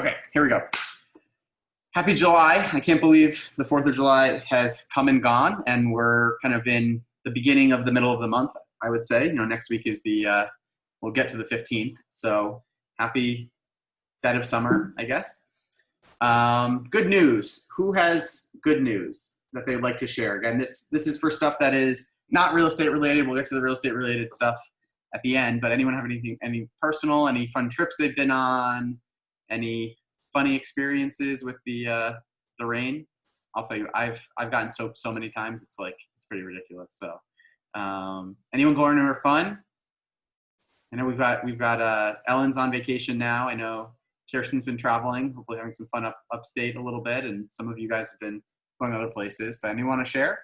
Okay, here we go. Happy July. I can't believe the 4th of July has come and gone, and we're kind of in the beginning of the middle of the month, I would say. Next week is we'll get to the 15th. So happy dead of summer, I guess. Good news. Who has good news that they'd like to share? Again, this is for stuff that is not real estate related. We'll get to the real estate related stuff at the end, but anyone have any personal, any fun trips they've been on, any funny experiences with the rain? I'll tell you, I've gotten soaked so many times. It's pretty ridiculous. So, anyone going anywhere fun? I know we've got Ellen's on vacation now. I know Kirsten's been traveling, hopefully having some fun upstate a little bit, and some of you guys have been going other places. But anyone want to share?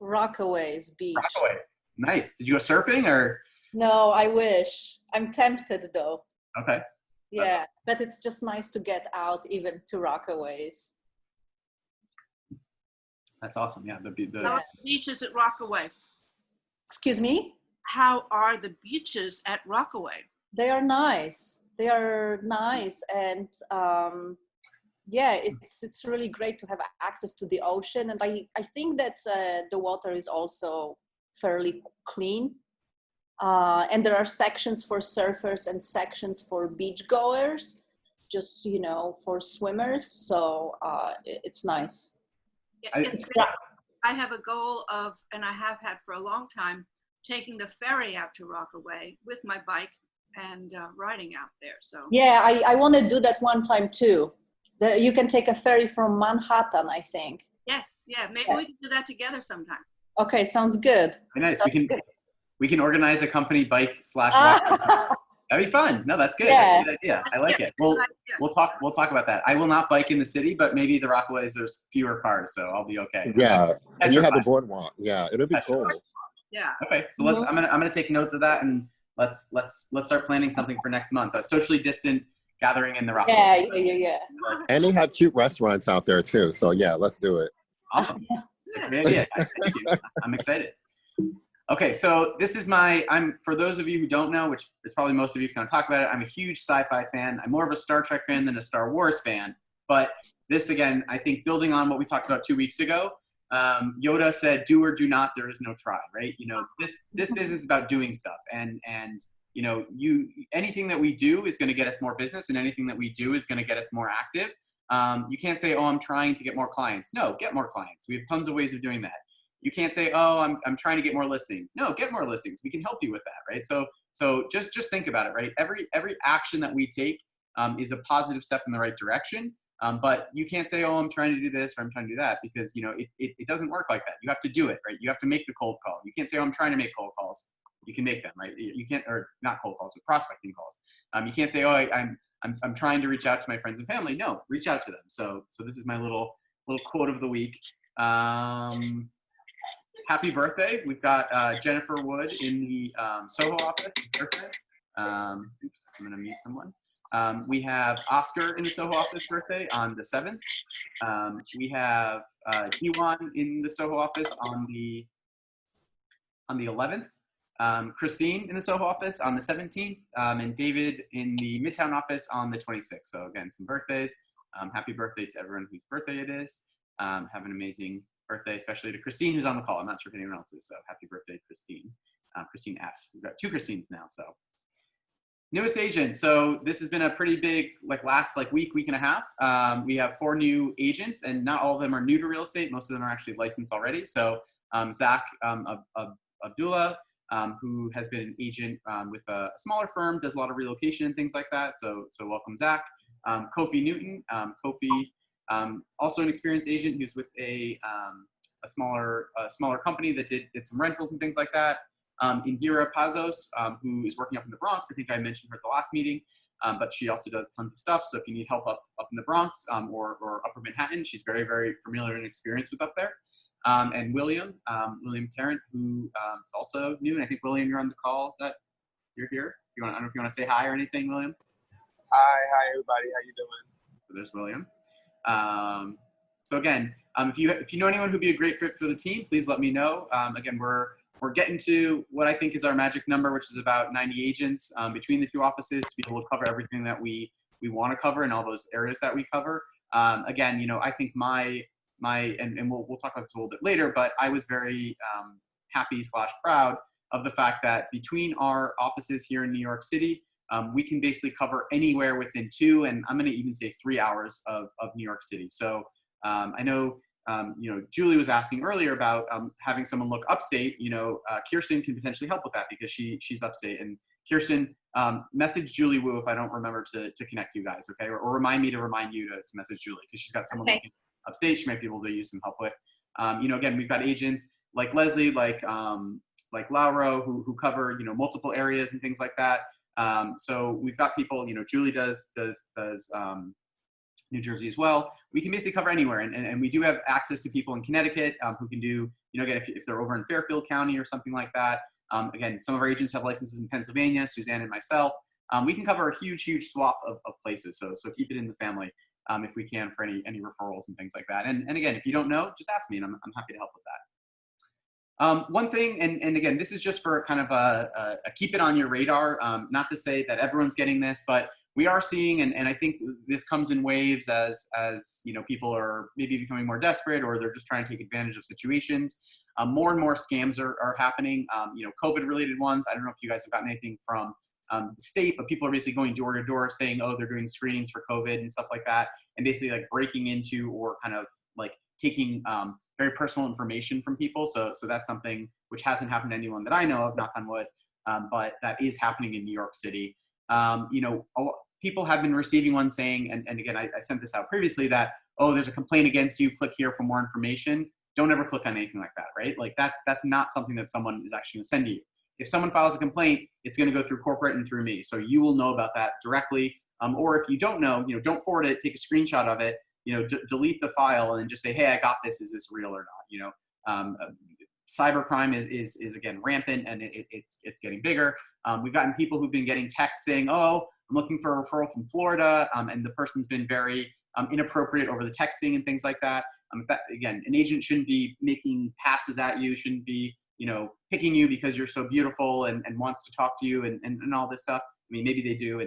Rockaways Beach. Rockaways, nice. Did you go surfing or? No, I wish. I'm tempted though. Okay. Yeah, but it's just nice to get out even to Rockaways. That's awesome. Yeah, How are the beaches at Rockaway? Excuse me? How are the beaches at Rockaway? They are nice. They are nice, and yeah, it's really great to have access to the ocean. And I think that the water is also fairly clean. And there are sections for surfers and sections for beachgoers, just, for swimmers. So it's nice. Yeah, I have a goal of, and I have had for a long time, taking the ferry out to Rockaway with my bike and riding out there. So yeah, I want to do that one time too. You can take a ferry from Manhattan, I think. Yes, yeah, maybe we can do that together sometime. Okay, sounds good. Very nice. Sounds We can organize a company bike / walk. That'd be fun. No, that's good. Yeah. That's a good idea. I like it. We'll talk about that. I will not bike in the city, but maybe the Rockaways there's fewer cars, so I'll be okay. Yeah, and you have the boardwalk. Yeah, it'll be cool. Yeah. Okay, so I'm gonna take note of that, and let's start planning something for next month. A socially distant gathering in the Rockaways. Yeah. And they have cute restaurants out there too. So yeah, let's do it. Awesome. That's a great idea. Thank you. I'm excited. Okay, so this is for those of you who don't know, which is probably most of you because I don't talk about it, I'm a huge sci-fi fan. I'm more of a Star Trek fan than a Star Wars fan. But this, again, I think building on what we talked about 2 weeks ago, Yoda said, do or do not, there is no try, right? This business is about doing stuff. And anything that we do is going to get us more business, and anything that we do is going to get us more active. You can't say, oh, I'm trying to get more clients. No, get more clients. We have tons of ways of doing that. You can't say, oh, I'm trying to get more listings. No, get more listings. We can help you with that, right? So just think about it, right? Every action that we take is a positive step in the right direction. But you can't say, oh, I'm trying to do this or I'm trying to do that, because it doesn't work like that. You have to do it, right? You have to make the cold call. You can't say, oh, I'm trying to make cold calls. You can make them, right? You can't, or not cold calls, but prospecting calls. You can't say, oh, I'm trying to reach out to my friends and family. No, reach out to them. So this is my little quote of the week. Happy birthday. We've got Jennifer Wood in the Soho office. Birthday. Oops, I'm going to mute someone. We have Oscar in the Soho office birthday on the 7th. We have Diwan in the Soho office on the 11th. Christine in the Soho office on the 17th. And David in the Midtown office on the 26th. So again, some birthdays. Happy birthday to everyone whose birthday it is. Have an amazing birthday, especially to Christine, who's on the call. I'm not sure if anyone else is, so happy birthday, Christine. Christine F. We've got 2 Christines now, so. Newest agent. So this has been a pretty big, last week and a half. We have 4 new agents, and not all of them are new to real estate. Most of them are actually licensed already. So Zach Abdullah, who has been an agent with a smaller firm, does a lot of relocation and things like that. So welcome, Zach. Kofi Newton. Kofi, also an experienced agent who's with a smaller company that did some rentals and things like that. Indira Pazos, who is working up in the Bronx. I think I mentioned her at the last meeting, but she also does tons of stuff. So if you need help up in the Bronx or Upper Manhattan, she's very, very familiar and experienced with up there. And William Tarrant, who is also new. And I think, William, you're on the call. Is that you're here? I don't know if you want to say hi or anything, William. Hi everybody. How you doing? So there's William. So again, if you know anyone who'd be a great fit for the team, please let me know. Again, we're getting to what I think is our magic number, which is about 90 agents between the 2 offices to be able to cover everything that we we want to cover in all those areas that we cover. Again, I think and we'll talk about this a little bit later, but I was very happy / proud of the fact that between our offices here in New York City, we can basically cover anywhere within 2, and I'm going to even say 3 hours of New York City. So I know, Julie was asking earlier about having someone look upstate. Kirsten can potentially help with that because she's upstate. And Kirsten, message Julie Wu if I don't remember to connect you guys, okay? Or remind me to remind you to message Julie because she's got someone looking upstate. She might be able to use some help with. Again, we've got agents like Leslie, like Lauro, who cover multiple areas and things like that. So we've got people. Julie does New Jersey as well. We can basically cover anywhere, and we do have access to people in Connecticut who can do again if they're over in Fairfield County or something like that. Again, some of our agents have licenses in Pennsylvania, Suzanne and myself. We can cover a huge swath of places. So keep it in the family if we can for any referrals and things like that. And again, if you don't know, just ask me and I'm happy to help with that. One thing, and again, this is just for kind of a keep it on your radar, not to say that everyone's getting this, but we are seeing, and I think this comes in waves as people are maybe becoming more desperate or they're just trying to take advantage of situations. More and more scams are happening, COVID-related ones. I don't know if you guys have gotten anything from the state, but people are basically going door to door saying, oh, they're doing screenings for COVID and stuff like that, and basically like breaking into or kind of like taking very personal information from people. So that's something which hasn't happened to anyone that I know of, knock on wood, but that is happening in New York City. People have been receiving ones saying, and again, I sent this out previously, that, oh, there's a complaint against you, click here for more information. Don't ever click on anything like that, right? Like that's not something that someone is actually gonna send to you. If someone files a complaint, it's gonna go through corporate and through me. So you will know about that directly. Or if you don't know, don't forward it, take a screenshot of it, delete the file and just say, hey, I got this, is this real or not? Cybercrime is again rampant and it's getting bigger. We've gotten people who've been getting texts saying, oh, I'm looking for a referral from Florida, and the person's been very inappropriate over the texting and things like that. Again, an agent shouldn't be making passes at you, shouldn't be picking you because you're so beautiful and wants to talk to you and all this stuff. I mean, maybe they do,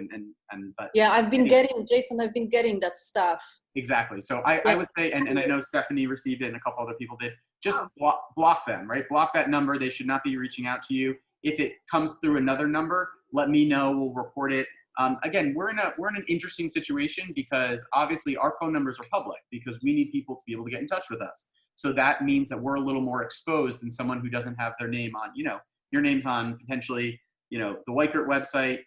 but yeah, I've been getting that stuff. Exactly. So I would say, and I know Stephanie received it and a couple other people did, just block them, right? Block that number. They should not be reaching out to you. If it comes through another number, let me know. We'll report it. Again, we're in an interesting situation because obviously our phone numbers are public because we need people to be able to get in touch with us. So that means that we're a little more exposed than someone who doesn't have their name on, your name's on potentially, the Weichert website,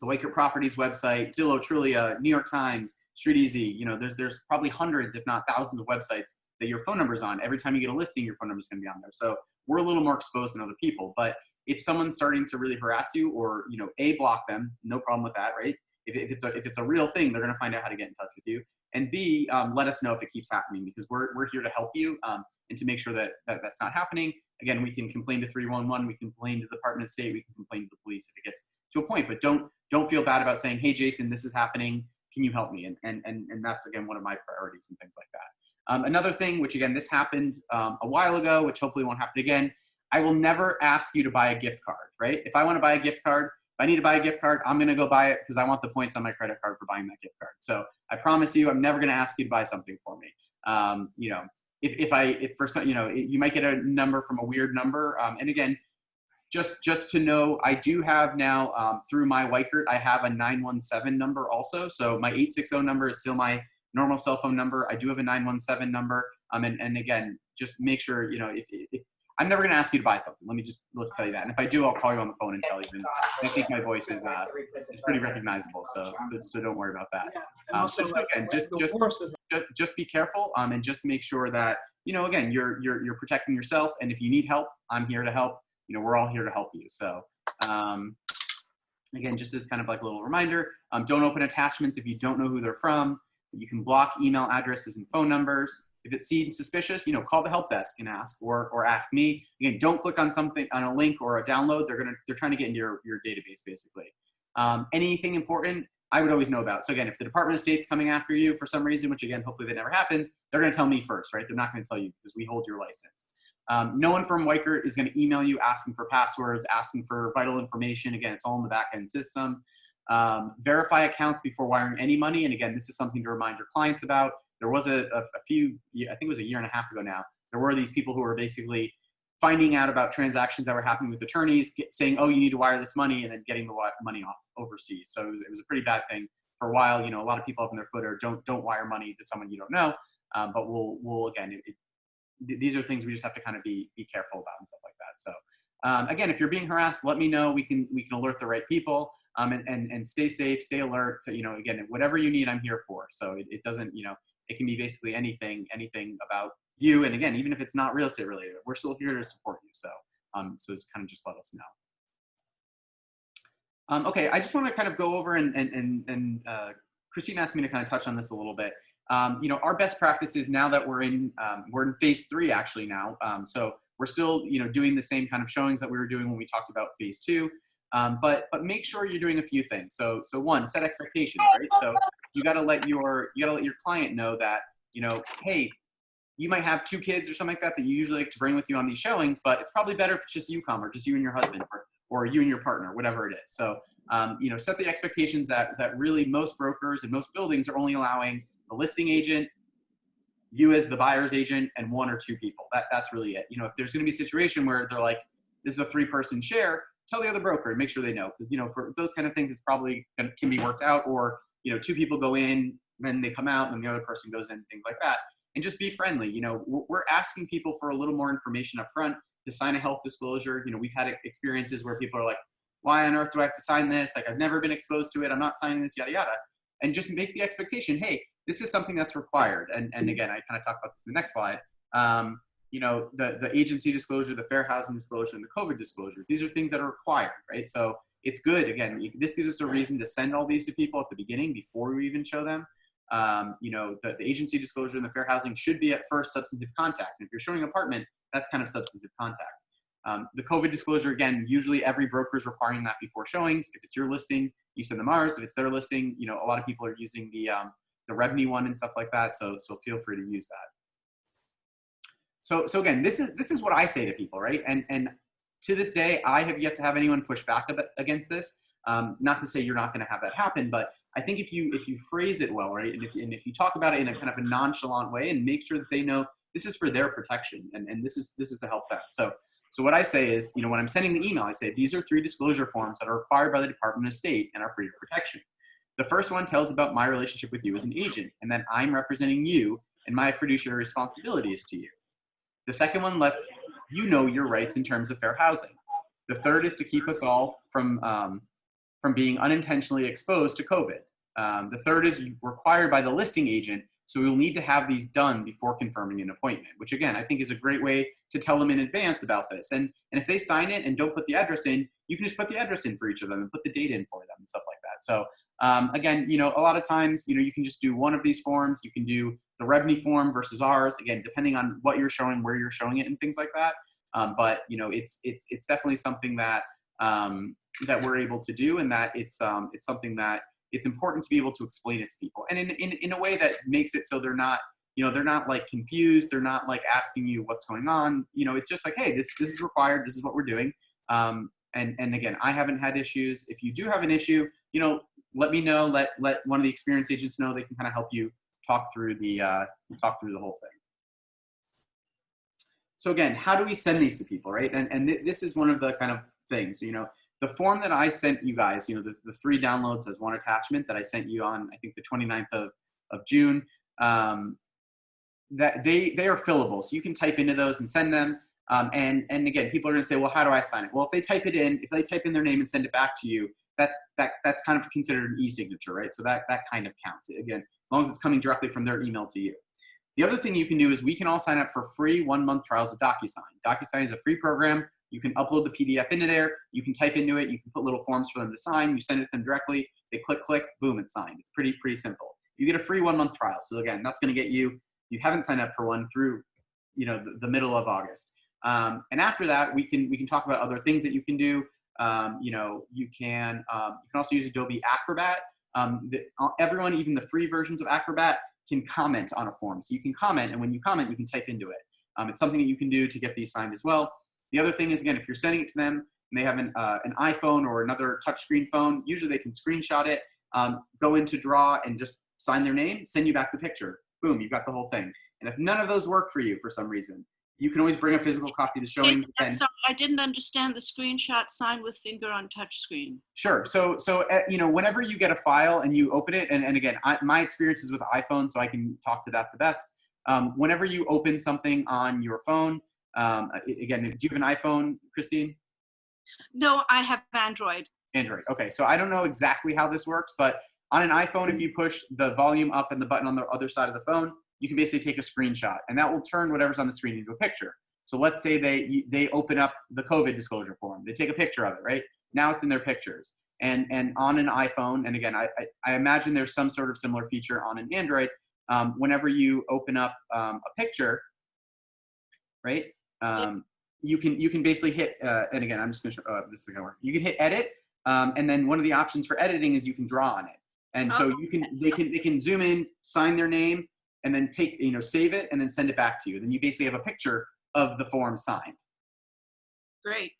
the Weichert Properties website, Zillow, Trulia, New York Times, StreetEasy. There's probably hundreds, if not thousands of websites that your phone number's on. Every time you get a listing, your phone number's going to be on there. So we're a little more exposed than other people. But if someone's starting to really harass you or, A, block them, no problem with that, right? If it's a real thing, they're going to find out how to get in touch with you. And B, let us know if it keeps happening because we're here to help you and to make sure that that's not happening. Again, we can complain to 311, we can complain to the Department of State, we can complain to the police if it gets to a point. But don't feel bad about saying, hey, Jason, this is happening. Can you help me? And that's, again, one of my priorities and things like that. Another thing, which, again, this happened a while ago, which hopefully won't happen again, I will never ask you to buy a gift card, right? If I want to buy a gift card, if I need to buy a gift card, I'm going to go buy it because I want the points on my credit card for buying that gift card. So I promise you, I'm never going to ask you to buy something for me. If for some, you might get a number from a weird number. And again, just to know, I do have now through my Weichert, I have a 917 number also. So my 860 number is still my normal cell phone number. I do have a 917 number. And again, just make sure, if I'm never going to ask you to buy something. Let's tell you that. And if I do, I'll call you on the phone and tell you. And I think my voice is pretty recognizable. So don't worry about that. So again, just be careful and just make sure that, again, you're protecting yourself. And if you need help, I'm here to help. We're all here to help you. So again, just as kind of like a little reminder, don't open attachments if you don't know who they're from. You can block email addresses and phone numbers. If it seems suspicious, call the help desk and ask, or ask me. Again, don't click on something, on a link or a download. They're trying to get into your database basically. Anything important, I would always know about. So again, if the Department of State's coming after you for some reason, which again, hopefully that never happens, they're going to tell me first, right? They're not going to tell you because we hold your license. No one from Weichert is going to email you asking for passwords, asking for vital information. Again, it's all in the back end system. Verify accounts before wiring any money. And again, this is something to remind your clients about. There was a few, I think it was a year and a half ago now, there were these people who were basically finding out about transactions that were happening with attorneys, saying, oh, you need to wire this money, and then getting the money off overseas. So it was a pretty bad thing for a while. You know, a lot of people up in their footer, don't wire money to someone you don't know. But we'll again, these are things we just have to kind of be careful about and stuff like that. So again, if you're being harassed, let me know. We can alert the right people. And stay safe, stay alert. To, you know, again, whatever you need, I'm here for. So it doesn't, you know, it can be basically anything about you. And again, even if it's not real estate related, we're still here to support you. So so it's kind of just let us know. Okay, I just want to kind of go over and Christine asked me to kind of touch on this a little bit. You know, our best practices now that we're in phase 3 actually now. So we're still, you know, doing the same kind of showings that we were doing when we talked about phase 2. But make sure you're doing a few things. So one, set expectations, right? So you got to let your client know that, you know, hey, you might have 2 kids or something like that you usually like to bring with you on these showings, but it's probably better if it's just you come, or just you and your husband, or you and your partner, whatever it is. So you know, set the expectations that really most brokers and most buildings are only allowing the listing agent, you as the buyer's agent, and 1 or 2 people. That's really it. You know, if there's going to be a situation where they're like, this is a 3-person share, tell the other broker and make sure they know, because, you know, for those kind of things, it's probably can be worked out. Or, you know, 2 people go in, then they come out, and the other person goes in, things like that. And just be friendly. You know, we're asking people for a little more information up front to sign a health disclosure. You know, we've had experiences where people are like, why on earth do I have to sign this? Like, I've never been exposed to it. I'm not signing this, yada, yada. And just make the expectation, hey, this is something that's required. And again, I kind of talk about this in the next slide. You know, the agency disclosure, the fair housing disclosure, and the COVID disclosure. These are things that are required, right? So it's good. Again, this gives us a reason to send all these to people at the beginning before we even show them. You know, the agency disclosure and the fair housing should be at first substantive contact. And if you're showing an apartment, that's kind of substantive contact. The COVID disclosure, again, usually every broker is requiring that before showings. If it's your listing, you send them ours. If it's their listing, you know, a lot of people are using the revenue one and stuff like that. So feel free to use that. So again, this is what I say to people, right? And to this day, I have yet to have anyone push back against this. Not to say you're not going to have that happen, but I think if you phrase it well, right, and if you talk about it in a kind of a nonchalant way and make sure that they know this is for their protection and this is to help them. So what I say is, you know, when I'm sending the email, I say these are 3 disclosure forms that are required by the Department of State and are free of protection. The first one tells about my relationship with you as an agent, and that I'm representing you, and my fiduciary responsibility is to you. The second one lets you know your rights in terms of fair housing. The third is to keep us all from being unintentionally exposed to COVID. The third is required by the listing agent, so we will need to have these done before confirming an appointment, which again, I think is a great way to tell them in advance about this. And if they sign it and don't put the address in, you can just put the address in for each of them and put the date in for them and stuff like that. So again, you know, a lot of times, you know, you can just do one of these forms. You can do the revenue form versus ours, again, depending on what you're showing, where you're showing it, and things like that. But you know, it's definitely something that that we're able to do, and that it's something that it's important to be able to explain it to people, and in a way that makes it so they're not, you know, they're not like confused, they're not like asking you what's going on. You know, it's just like, hey, this is required, this is what we're doing. And again, I haven't had issues. If you do have an issue, you know, let me know. Let one of the experienced agents know. They can kind of help you talk through the whole thing. So again, how do we send these to people, right? And this is one of the kind of things, you know, the form that I sent you guys, you know, the 3 downloads as one attachment that I sent you on, I think the 29th of June, that they are fillable. So you can type into those and send them. And again, people are going to say, well, how do I sign it? Well, if they type in their name and send it back to you, that's kind of considered an e-signature, right? So that kind of counts. Again, as long as it's coming directly from their email to you. The other thing you can do is we can all sign up for free 1-month trials of DocuSign. DocuSign is a free program. You can upload the PDF into there. You can type into it. You can put little forms for them to sign. You send it to them directly. They click, boom, it's signed. It's pretty simple. You get a free 1-month trial. So again, that's going to get you, you haven't signed up for one through, you know, the middle of August. And after that, we can talk about other things that you can do. You know, you can also use Adobe Acrobat. Everyone, even the free versions of Acrobat, can comment on a form. So you can comment, and when you comment, you can type into it. It's something that you can do to get these signed as well. The other thing is, again, if you're sending it to them, and they have an iPhone or another touchscreen phone, usually they can screenshot it, go into Draw and just sign their name, send you back the picture. Boom, you've got the whole thing. And if none of those work for you for some reason, you can always bring a physical copy to showing. I'm sorry, I didn't understand the screenshot sign with finger on touch screen. Sure. So you know, whenever you get a file and you open it, and again, my experience is with iPhone, so I can talk to that the best. Whenever you open something on your phone, again, do you have an iPhone, Christine? No, I have Android. Android. Okay. So I don't know exactly how this works, but on an iPhone, if you push the volume up and the button on the other side of the phone, you can basically take a screenshot, and that will turn whatever's on the screen into a picture. So let's say they open up the COVID disclosure form. They take a picture of it, right? Now it's in their pictures. And on an iPhone, and again, I imagine there's some sort of similar feature on an Android. Whenever you open up a picture, right? You can basically hit, and again, I'm just gonna show, this is gonna work. You can hit edit, and then one of the options for editing is you can draw on it. And so they can zoom in, sign their name, and then save it and then send it back to you. Then you basically have a picture of the form signed. Great.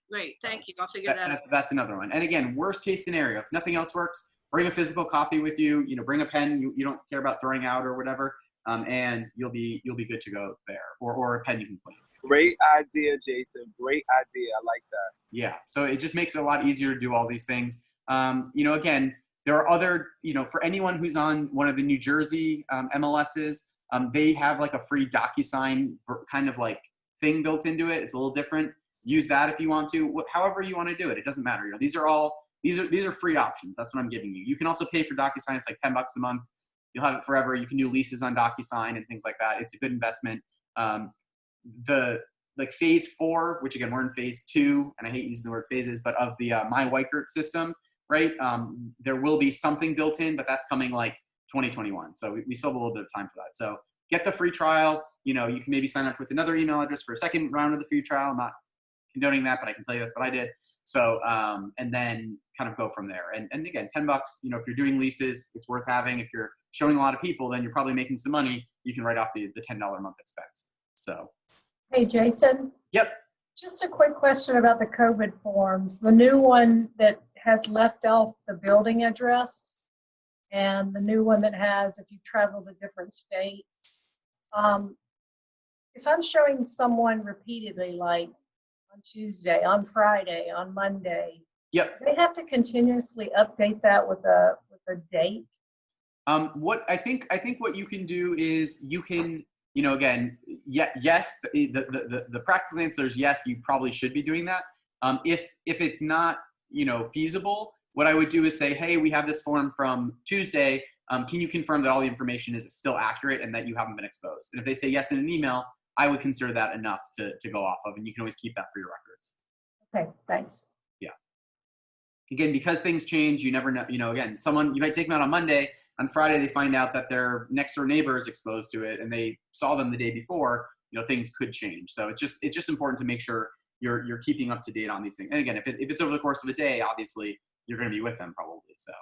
Thank you. I'll figure that out. That's another one. And again, worst case scenario, if nothing else works, bring a physical copy with you. You know, bring a pen you don't care about throwing out or whatever, and you'll be good to go there. Or a pen you can play with. Great idea, Jason. Great idea. I like that. Yeah. So it just makes it a lot easier to do all these things. You know, again, there are other, you know, for anyone who's on one of the New Jersey MLSs, they have like a free DocuSign kind of like thing built into it. It's a little different. Use that if you want to. However you want to do it, it doesn't matter. You know, these are free options. That's what I'm giving you. You can also pay for DocuSign. It's like $10 a month. You'll have it forever. You can do leases on DocuSign and things like that. It's a good investment. Like phase 4, which again, we're in phase 2, and I hate using the word phases, but of the my Weichert system, right? There will be something built in, but that's coming like 2021. So we still have a little bit of time for that. So get the free trial. You know, you can maybe sign up with another email address for a second round of the free trial. I'm not condoning that, but I can tell you that's what I did. So, and then kind of go from there. And again, $10, you know, if you're doing leases, it's worth having. If you're showing a lot of people, then you're probably making some money. You can write off the $10 a month expense. So. Hey, Jason. Yep. Just a quick question about the COVID forms. The new one that has left off the building address and the new one that has if you travel to different states. If I'm showing someone repeatedly, like on Tuesday, on Friday, on Monday, yep, they have to continuously update that with a date. What I think what you can do is you can, you know, again, yes, the practical answer is yes, you probably should be doing that. If it's not, you know, feasible, what I would do is say, hey, we have this form from Tuesday. Can you confirm that all the information is still accurate and that you haven't been exposed? And if they say yes in an email, I would consider that enough to go off of, and you can always keep that for your records. Okay, thanks. Yeah. Again, because things change, you never know. You know, again, you might take them out on Monday. On Friday, they find out that their next door neighbor is exposed to it, and they saw them the day before. You know, things could change. So it's just important to make sure you're keeping up to date on these things. And again, if it's over the course of a day, obviously you're going to be with them probably. So,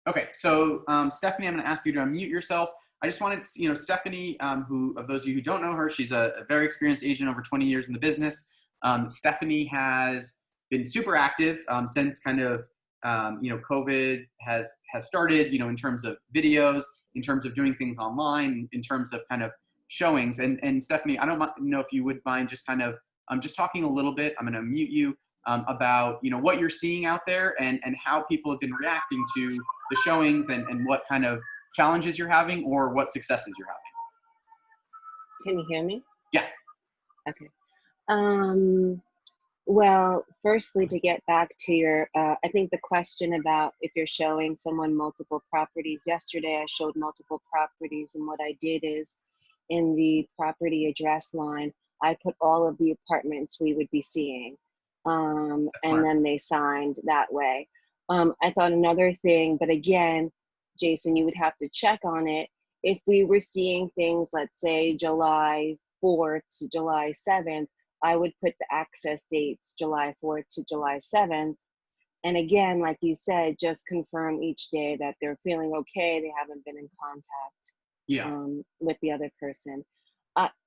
okay. So Stephanie, I'm going to ask you to unmute yourself. I just wanted to, you know, Stephanie, who, of those of you who don't know her, she's a very experienced agent, over 20 years in the business. Stephanie has been super active since kind of, you know, COVID has started, you know, in terms of videos, in terms of doing things online, in terms of kind of showings. And Stephanie, I don't know if you would mind just kind of just talking a little bit, I'm going to mute you, about, you know, what you're seeing out there and how people have been reacting to the showings and what kind of challenges you're having or what successes you're having. Can you hear me? Yeah. Okay. Well, firstly, to get back to your, I think the question about if you're showing someone multiple properties. Yesterday, I showed multiple properties, and what I did is in the property address line, I put all of the apartments we would be seeing, and then they signed that way. I thought another thing, but again, Jason, you would have to check on it. If we were seeing things, let's say July 4th to July 7th, I would put the access dates July 4th to July 7th. And again, like you said, just confirm each day that they're feeling okay, they haven't been in contact with the other person.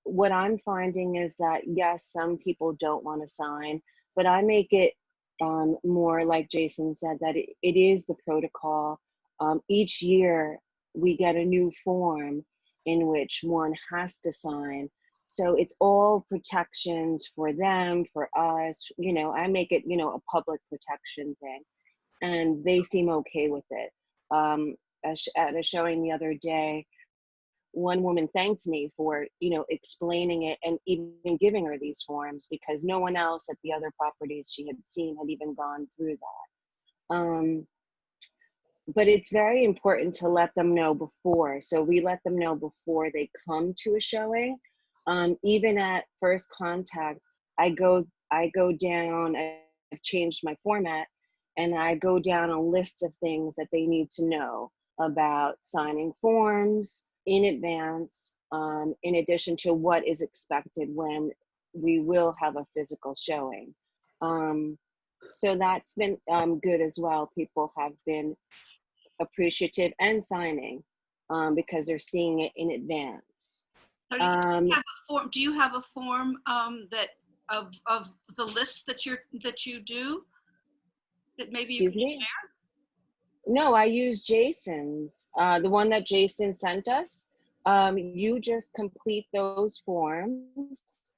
what I'm finding is that, yes, some people don't want to sign, but I make it more like Jason said, that it is the protocol. Each year we get a new form in which one has to sign. So it's all protections for them, for us. You know, I make it, you know, a public protection thing, and they seem okay with it. At a showing the other day, one woman thanked me for, you know, explaining it and even giving her these forms, because no one else at the other properties she had seen had even gone through that. But it's very important to let them know before. So we let them know before they come to a showing. Even at first contact, I go down, I've changed my format, and I go down a list of things that they need to know about signing forms in advance, in addition to what is expected when we will have a physical showing. So that's been good as well. People have been appreciative and signing because they're seeing it in advance. So do you have a form that of the list that you do that maybe you Excuse can me? share? No, I use Jason's, the one that Jason sent us. You just complete those forms.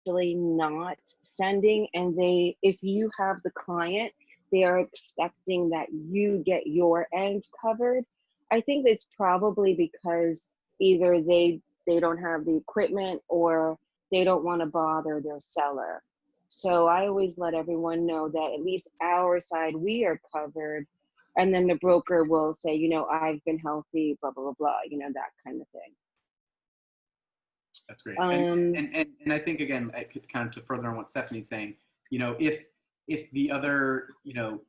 Actually not sending, and if you have the client, they are expecting that you get your end covered. I think it's probably because either they don't have the equipment or they don't want to bother their seller. So I always let everyone know that at least our side, we are covered, and then the broker will say, you know, I've been healthy, blah blah blah blah, you know, that kind of thing. That's great. And I think, again, I could kind of to further on what Stephanie's saying, you know, if the other, you know,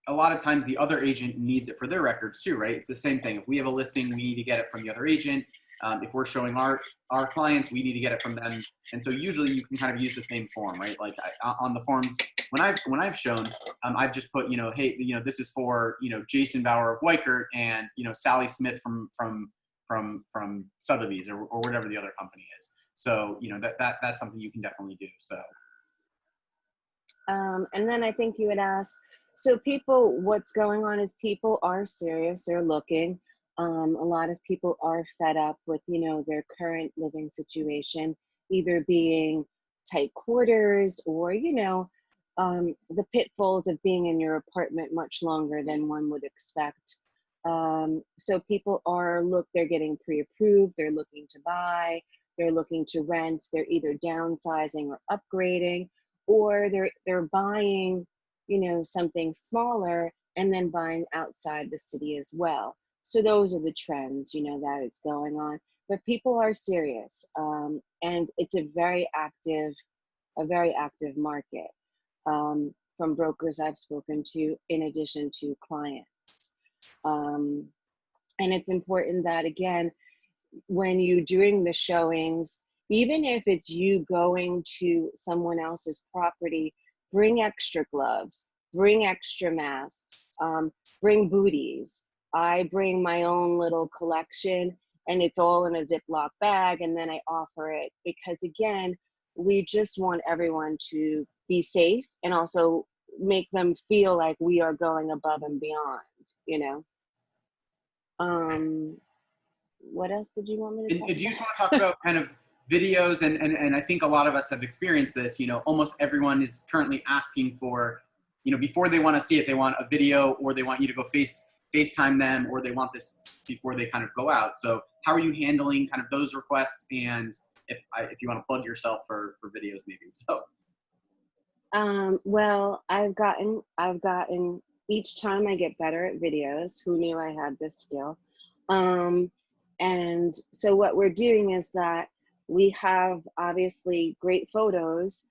a lot of times the other agent needs it for their records too, right? It's the same thing. If we have a listing, we need to get it from the other agent. If we're showing our clients, we need to get it from them. And so usually you can kind of use the same form, right? Like on the forms, when I've shown, I've just put, you know, hey, you know, this is for, you know, Jason Bauer of Weichert and, you know, Sally Smith from Sotheby's or whatever the other company is. So, you know, that's something you can definitely do. So. And then I think you would ask, so people, what's going on is people are serious, they're looking. A lot of people are fed up with, you know, their current living situation, either being tight quarters or, you know, the pitfalls of being in your apartment much longer than one would expect. So people they're getting pre-approved, they're looking to buy, they're looking to rent, they're either downsizing or upgrading, or they're buying, you know, something smaller and then buying outside the city as well. So those are the trends, you know, that it's going on. But people are serious, and it's a very active market, from brokers I've spoken to, in addition to clients. And it's important that, again, when you're doing the showings, even if it's you going to someone else's property, bring extra gloves, bring extra masks, bring booties. I bring my own little collection, and it's all in a Ziploc bag, and then I offer it because, again, we just want everyone to be safe and also make them feel like we are going above and beyond, you know. What else did you want me to talk about? Do you just want to talk about kind of videos? And I think a lot of us have experienced this, you know, almost everyone is currently asking for, you know, before they want to see it, they want a video, or they want you to go FaceTime them, or they want this before they kind of go out. So how are you handling kind of those requests? And if you want to plug yourself for videos maybe. So. Well, I've gotten, each time I get better at videos. Who knew I had this skill? And so what we're doing is that we have obviously great photos.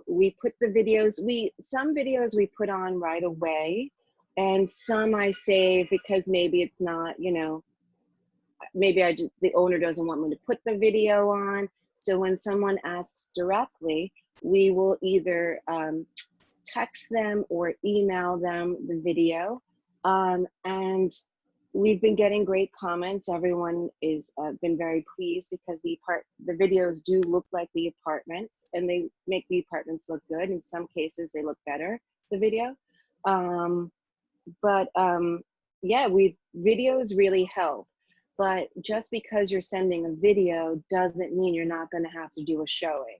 We put the videos, some videos we put on right away, and some I save because maybe it's not, you know, maybe the owner doesn't want me to put the video on. So when someone asks directly, we will either text them or email them the video. And we've been getting great comments. Everyone is been very pleased because the videos do look like the apartments, and they make the apartments look good. In some cases, they look better, the video. Yeah, videos really help. But just because you're sending a video doesn't mean you're not going to have to do a showing.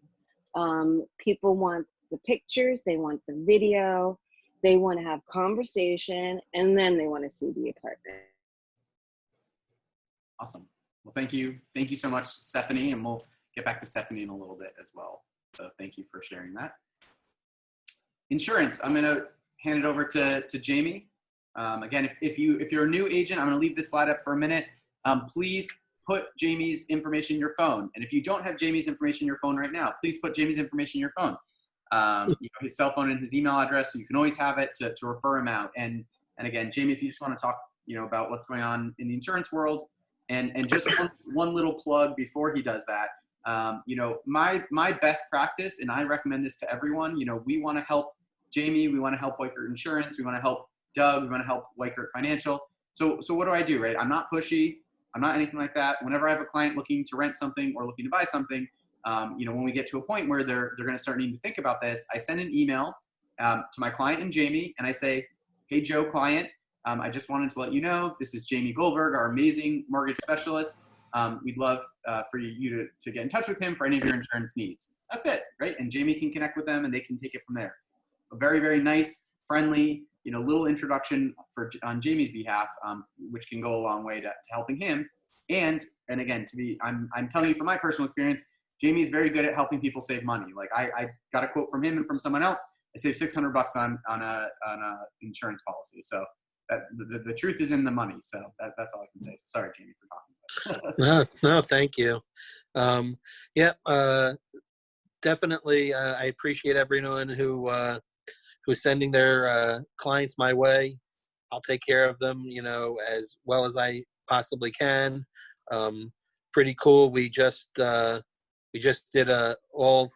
People want the pictures, they want the video, they want to have conversation, and then they want to see the apartment. Awesome. Well, thank you. Thank you so much, Stephanie, and we'll get back to Stephanie in a little bit as well. So thank you for sharing that. Insurance, I'm going to hand it over to Jamie. Again, if you're a new agent, I'm going to leave this slide up for a minute. Please put Jamie's information in your phone. And if you don't have Jamie's information in your phone right now, please put Jamie's information in your phone. His cell phone and his email address, so you can always have it to refer him out. And again, Jamie, if you just want to talk, about what's going on in the insurance world, and just one little plug before he does that. My best practice, and I recommend this to everyone. We want to help Jamie. We want to help Weichert Insurance. We want to help Doug. We want to help Weichert Financial. So what do I do, right? I'm not pushy. I'm not anything like that. Whenever I have a client looking to rent something or looking to buy something, when we get to a point where they're going to start needing to think about this, I send an email to my client and Jamie, and I say, "Hey, Joe, client, I just wanted to let you know this is Jamie Goldberg, our amazing mortgage specialist. We'd love for you to get in touch with him for any of your insurance needs." That's it, right? And Jamie can connect with them, and they can take it from there. A very, very nice, friendly, little introduction on Jamie's behalf, which can go a long way to helping him. And again, I'm telling you from my personal experience, Jamie's very good at helping people save money. Like I got a quote from him and from someone else. I saved $600 on a insurance policy. So the truth is in the money. So that's all I can say. So sorry, Jamie, for talking. No, thank you. Definitely. I appreciate everyone who's sending their clients my way. I'll take care of them, as well as I possibly can. Pretty cool. We just did all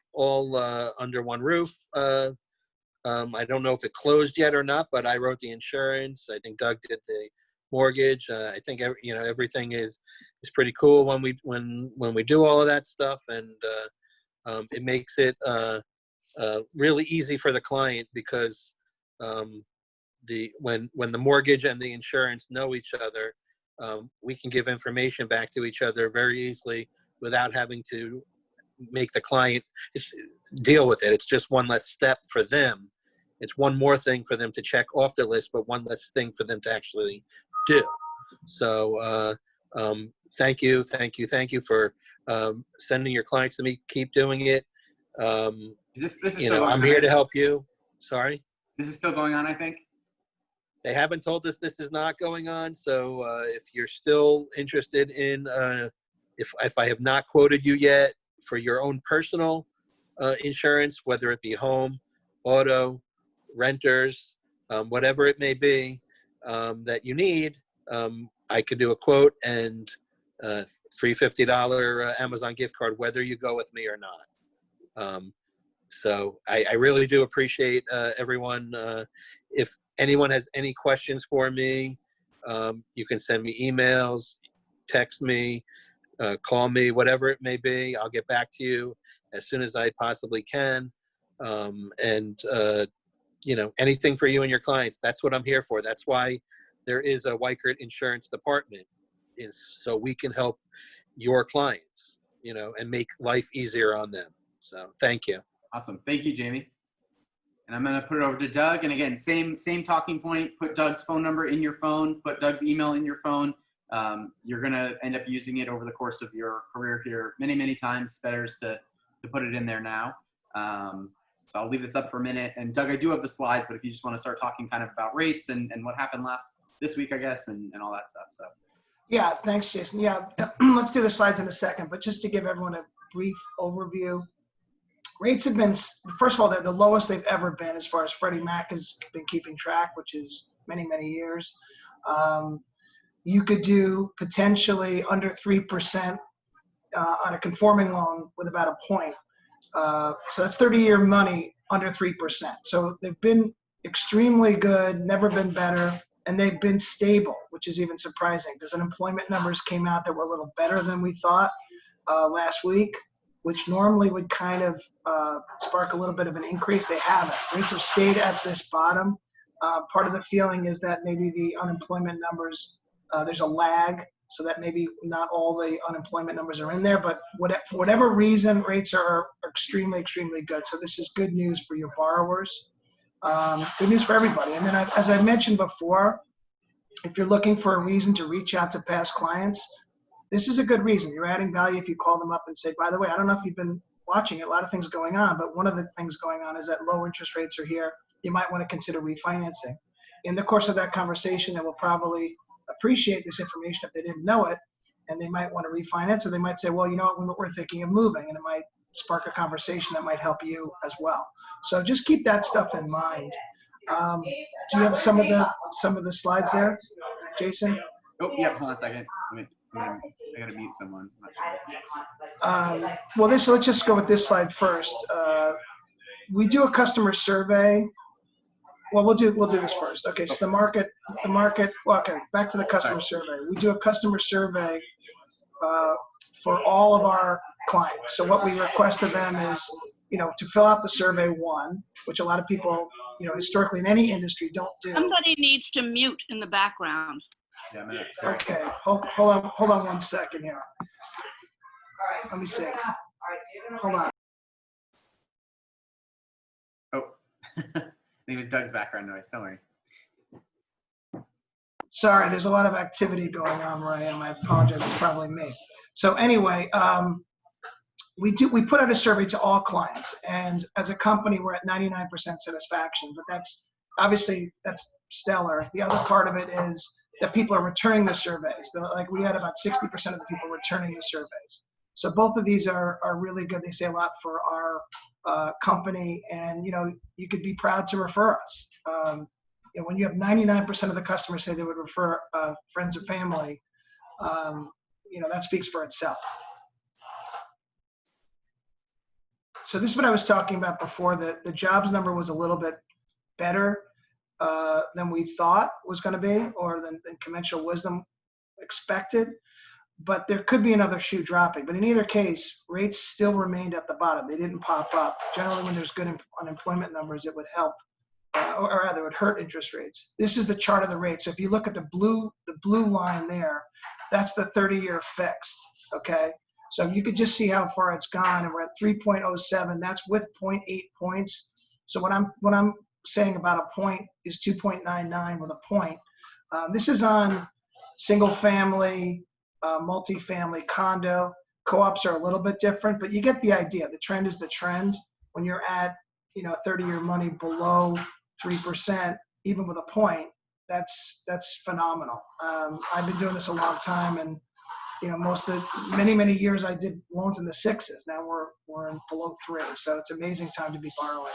under one roof. I don't know if it closed yet or not, but I wrote the insurance. I think Doug did the mortgage. I think everything is pretty cool when we do all of that stuff, and it makes it really easy for the client because when the mortgage and the insurance know each other, we can give information back to each other very easily without having to make the client deal with it. It's just one less step for them. It's one more thing for them to check off the list, but one less thing for them to actually do. So thank you for sending your clients to me. Keep doing it. This is still going I'm on, here right? to help you. Sorry? This is still going on, I think. They haven't told us this is not going on. So if you're still interested in, if I have not quoted you yet for your own personal insurance, whether it be home, auto, renters, whatever it may be that you need, I could do a quote and free $50 Amazon gift card, whether you go with me or not. So I really do appreciate everyone. If anyone has any questions for me, you can send me emails, text me, call me, whatever it may be. I'll get back to you as soon as I possibly can. Anything for you and your clients. That's what I'm here for. That's why there is a Weichert Insurance Department, is so we can help your clients, and make life easier on them. So thank you. Awesome. Thank you, Jamie. And I'm going to put it over to Doug. And again, same talking point. Put Doug's phone number in your phone. Put Doug's email in your phone. You're going to end up using it over the course of your career here many, many times. It's better to put it in there now. So I'll leave this up for a minute. And Doug, I do have the slides, but if you just want to start talking kind of about rates and what happened this week, I guess, and all that stuff. So. Yeah, thanks, Jason. Yeah, let's do the slides in a second. But just to give everyone a brief overview, rates have been, first of all, they're the lowest they've ever been as far as Freddie Mac has been keeping track, which is many, many years. You could do potentially under 3% on a conforming loan with about a point. So that's 30-year money under 3%. So they've been extremely good, never been better. and they've been stable, which is even surprising because unemployment numbers came out that were a little better than we thought last week, which normally would kind of spark a little bit of an increase. They haven't. Rates have stayed at this bottom. Part of the feeling is that maybe the unemployment numbers, there's a lag, so that maybe not all the unemployment numbers are in there, but for whatever reason, rates are extremely, extremely good. So this is good news for your borrowers. Good news for everybody. And then as I mentioned before, if you're looking for a reason to reach out to past clients, this is a good reason. You're adding value if you call them up and say, by the way, I don't know if you've been watching it, a lot of things going on, but one of the things going on is that low interest rates are here. You might want to consider refinancing. In the course of that conversation, they will probably appreciate this information if they didn't know it, and they might want to refinance, or they might say, well, you know what, we're thinking of moving, and it might spark a conversation that might help you as well. So just keep that stuff in mind. Do you have some of the slides there, Jason? Oh, yeah, hold on a second. I gotta mute someone. Well, let's just go with this slide first. We do a customer survey. Well, we'll do this first. Okay, so the market. Well, okay, back to the customer survey. We do a customer survey for all of our clients. So what we request of them is, to fill out the survey one, which a lot of people, historically in any industry don't do. Somebody needs to mute in the background. Yeah, Okay, hold on 1 second here. Let me see. Hold on. Oh, I think it was Doug's background noise. Don't worry. Sorry, there's a lot of activity going on where I am. I apologize. It's probably me. So anyway, we put out a survey to all clients, and as a company, we're at 99% satisfaction. But that's stellar. The other part of it is that people are returning the surveys. Like we had about 60% of the people returning the surveys. So both of these are really good. They say a lot for our company, and you could be proud to refer us. When you have 99% of the customers say they would refer friends or family, that speaks for itself. So this is what I was talking about before. The jobs number was a little bit better than we thought was going to be, or than conventional wisdom expected. But there could be another shoe dropping. But in either case, rates still remained at the bottom. They didn't pop up. Generally, when there's good unemployment numbers, it would help, or rather, it would hurt interest rates. This is the chart of the rate. So if you look at the blue line there, that's the 30-year fixed. Okay. So you could just see how far it's gone, and we're at 3.07. That's with 0.8 points. So what I'm saying about a point is 2.99 with a point. This is on single family, multifamily, condo. Co-ops are a little bit different, but you get the idea. The trend is the trend. When you're at 30-year money below 3%, even with a point, that's phenomenal. I've been doing this a long time, and many years I did loans in the sixes. Now we're in below 3, so it's an amazing time to be borrowing.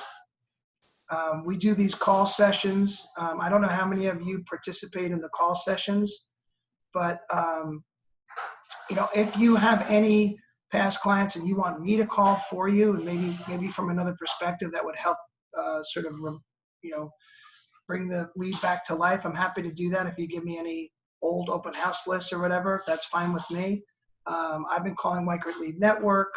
We do these call sessions. I don't know how many of you participate in the call sessions, but if you have any past clients and you want me to call for you, and maybe from another perspective that would help bring the lead back to life, I'm happy to do that. If you give me any old open house lists or whatever, that's fine with me. I've been calling Weichert Lead Network,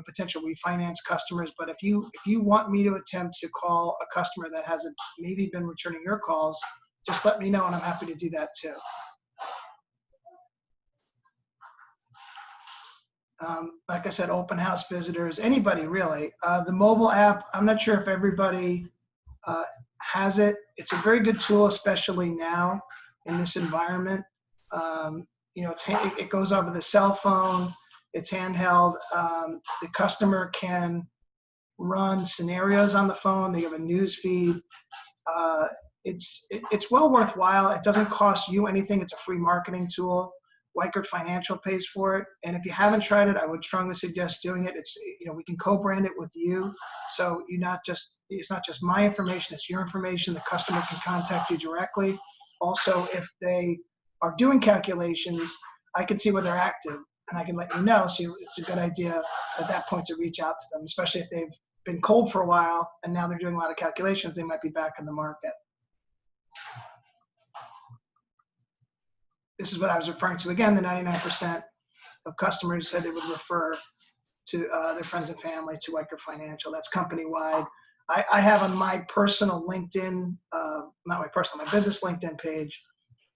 potential refinance customers. But if you want me to attempt to call a customer that hasn't maybe been returning your calls, just let me know, and I'm happy to do that too. Like I said, open house visitors, anybody really. The mobile app, I'm not sure if everybody has it. It's a very good tool, especially now in this environment. It goes over the cell phone. It's handheld. The customer can run scenarios on the phone. They have a news feed. It's well worthwhile. It doesn't cost you anything. It's a free marketing tool. Weichert Financial pays for it. And if you haven't tried it, I would strongly suggest doing it. We can co-brand it with you. So it's not just my information, it's your information. The customer can contact you directly. Also, if they are doing calculations, I can see where they're active and I can let you know. So it's a good idea at that point to reach out to them, especially if they've been cold for a while and now they're doing a lot of calculations, they might be back in the market. this is what I was referring to again, the 99% of customers said they would refer to their friends and family to Weichert Financial. That's company-wide. I have on my personal LinkedIn, not my personal, my business LinkedIn page,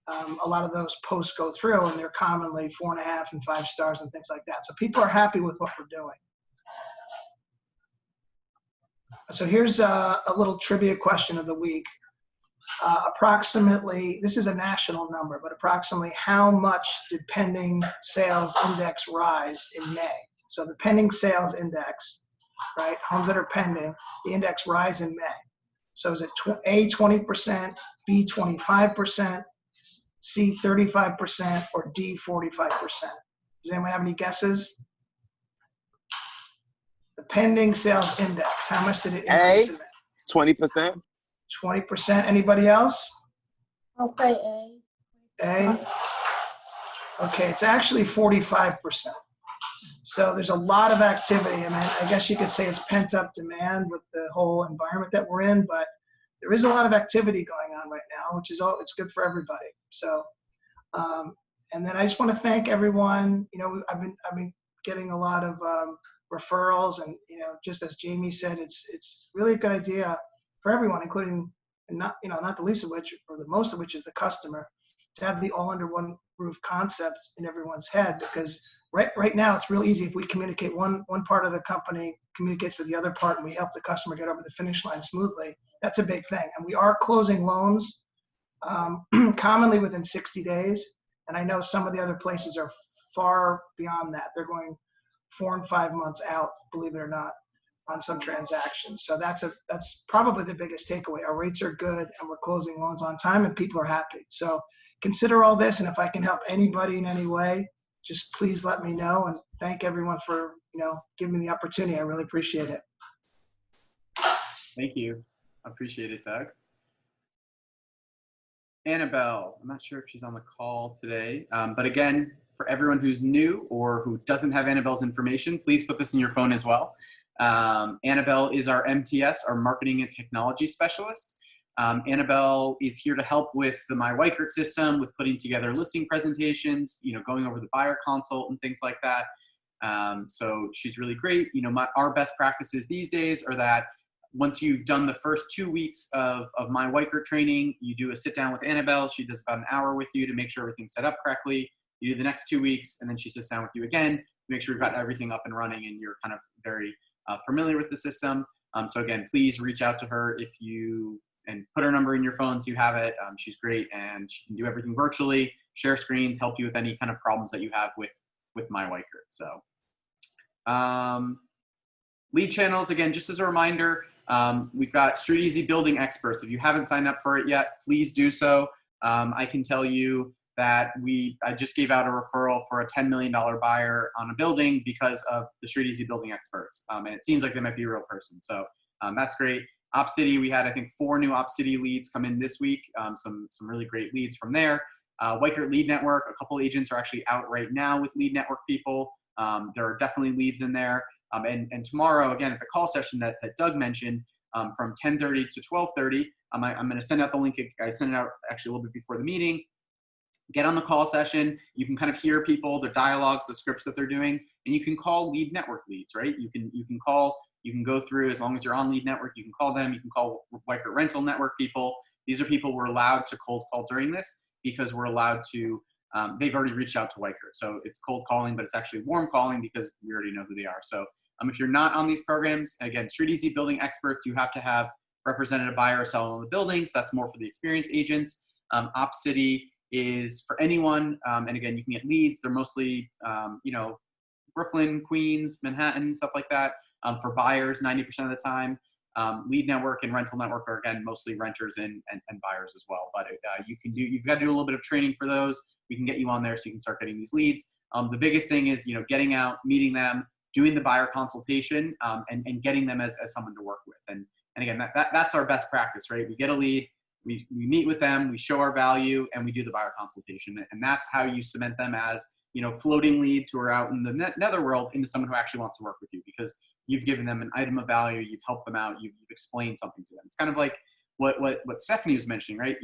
a lot of those posts go through, and they're commonly 4.5 and 5 stars and things like that. So people are happy with what we're doing. So here's a little trivia question of the week. Approximately, this is a national number, but approximately how much did pending sales index rise in May? So the pending sales index, right, homes that are pending, the index rise in May. So is it A, 20%, B, 25%, C, 35%, or D, 45%? Does anyone have any guesses? The pending sales index, how much did it increase in May? 20%. 20%. Anybody else? I'll say A. A. Okay, it's actually 45%. So there's a lot of activity. I mean, I guess you could say it's pent up demand with the whole environment that we're in, but there is a lot of activity going on right now, which is it's good for everybody. So, and then I just want to thank everyone. You know, I've been getting a lot of referrals, and you know, just as Jamie said, it's really a good idea for everyone, including not the least of which, or the most of which, is the customer, to have the all under one roof concept in everyone's head, because right now it's real easy if we communicate, one part of the company communicates with the other part, and we help the customer get over the finish line smoothly. That's a big thing. And we are closing loans commonly within 60 days. And I know some of the other places are far beyond that. They're going 4 and 5 months out, believe it or not, on some transactions. So that's probably the biggest takeaway. Our rates are good, and we're closing loans on time, and people are happy. So consider all this, and if I can help anybody in any way, just please let me know. And thank everyone for giving me the opportunity. I really appreciate it. Thank you. I appreciate it, Doug. Annabelle, I'm not sure if she's on the call today, but again, for everyone who's new or who doesn't have Annabelle's information, please put this in your phone as well. Annabelle is our MTS, our Marketing and Technology Specialist. Annabelle is here to help with the My Weichert system, with putting together listing presentations, going over the buyer consult and things like that. So she's really great. Our best practices these days are that once you've done the first 2 weeks of My Weichert training, you do a sit down with Annabelle. She does about an hour with you to make sure everything's set up correctly. You do the next 2 weeks, and then she sits down with you again, make sure you've got everything up and running and you're kind of very familiar with the system. So again, please reach out to her and put her number in your phone so you have it. She's great, and she can do everything virtually, share screens, help you with any kind of problems that you have with My Weichert. So lead channels, again, just as a reminder, we've got Street Easy Building Experts. If you haven't signed up for it yet, please do so. I can tell you that I just gave out a referral for a $10 million buyer on a building because of the Street Easy Building Experts. And it seems like they might be a real person. So that's great. OpCity, we had, I think, 4 new OpCity leads come in this week. Some really great leads from there. Weichert Lead Network, a couple agents are actually out right now with Lead Network people. There are definitely leads in there. And tomorrow, again, at the call session that Doug mentioned, from 10:30 to 12:30, I'm going to send out the link. I sent it out actually a little bit before the meeting. Get on the call session. You can kind of hear people, their dialogues, the scripts that they're doing, and you can call Lead Network leads, right? You can call. You can go through, as long as you're on Lead Network, you can call them. You can call Weichert Rental Network people. These are people we're allowed to cold call during this because we're allowed to, they've already reached out to Weichert. So it's cold calling, but it's actually warm calling because we already know who they are. So if you're not on these programs, again, Street Easy Building Experts, you have to have represented a buyer or seller on the building. So that's more for the experienced agents. OpCity is for anyone. And again, you can get leads. They're mostly, Brooklyn, Queens, Manhattan, stuff like that. For buyers, 90% of the time. Lead Network and Rental Network are, again, mostly renters and buyers as well. But you've got to do a little bit of training for those. We can get you on there so you can start getting these leads. The biggest thing is, getting out, meeting them, doing the buyer consultation, and getting them as someone to work with. And again, that's our best practice, right? We get a lead, we meet with them, we show our value, and we do the buyer consultation. And that's how you cement them as, floating leads who are out in the netherworld into someone who actually wants to work with you because you've given them an item of value, you've helped them out, you've explained something to them. It's kind of like what Stephanie was mentioning, right?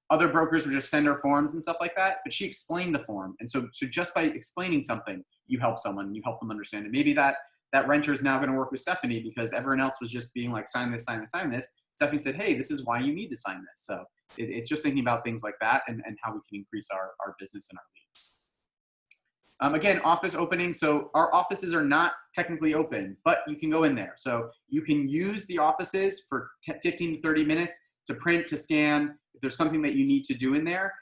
other brokers would just send her forms and stuff like that, but she explained the form. And so just by explaining something, you help someone, you help them understand it. Maybe that renter is now going to work with Stephanie because everyone else was just being like, sign this, sign this, sign this. Stephanie said, hey, this is why you need to sign this. So it's just thinking about things like that and how we can increase our business and our leads. Again, office opening. So our offices are not technically open, but you can go in there. So you can use the offices for 15 to 30 minutes to print, to scan. If there's something that you need to do in there,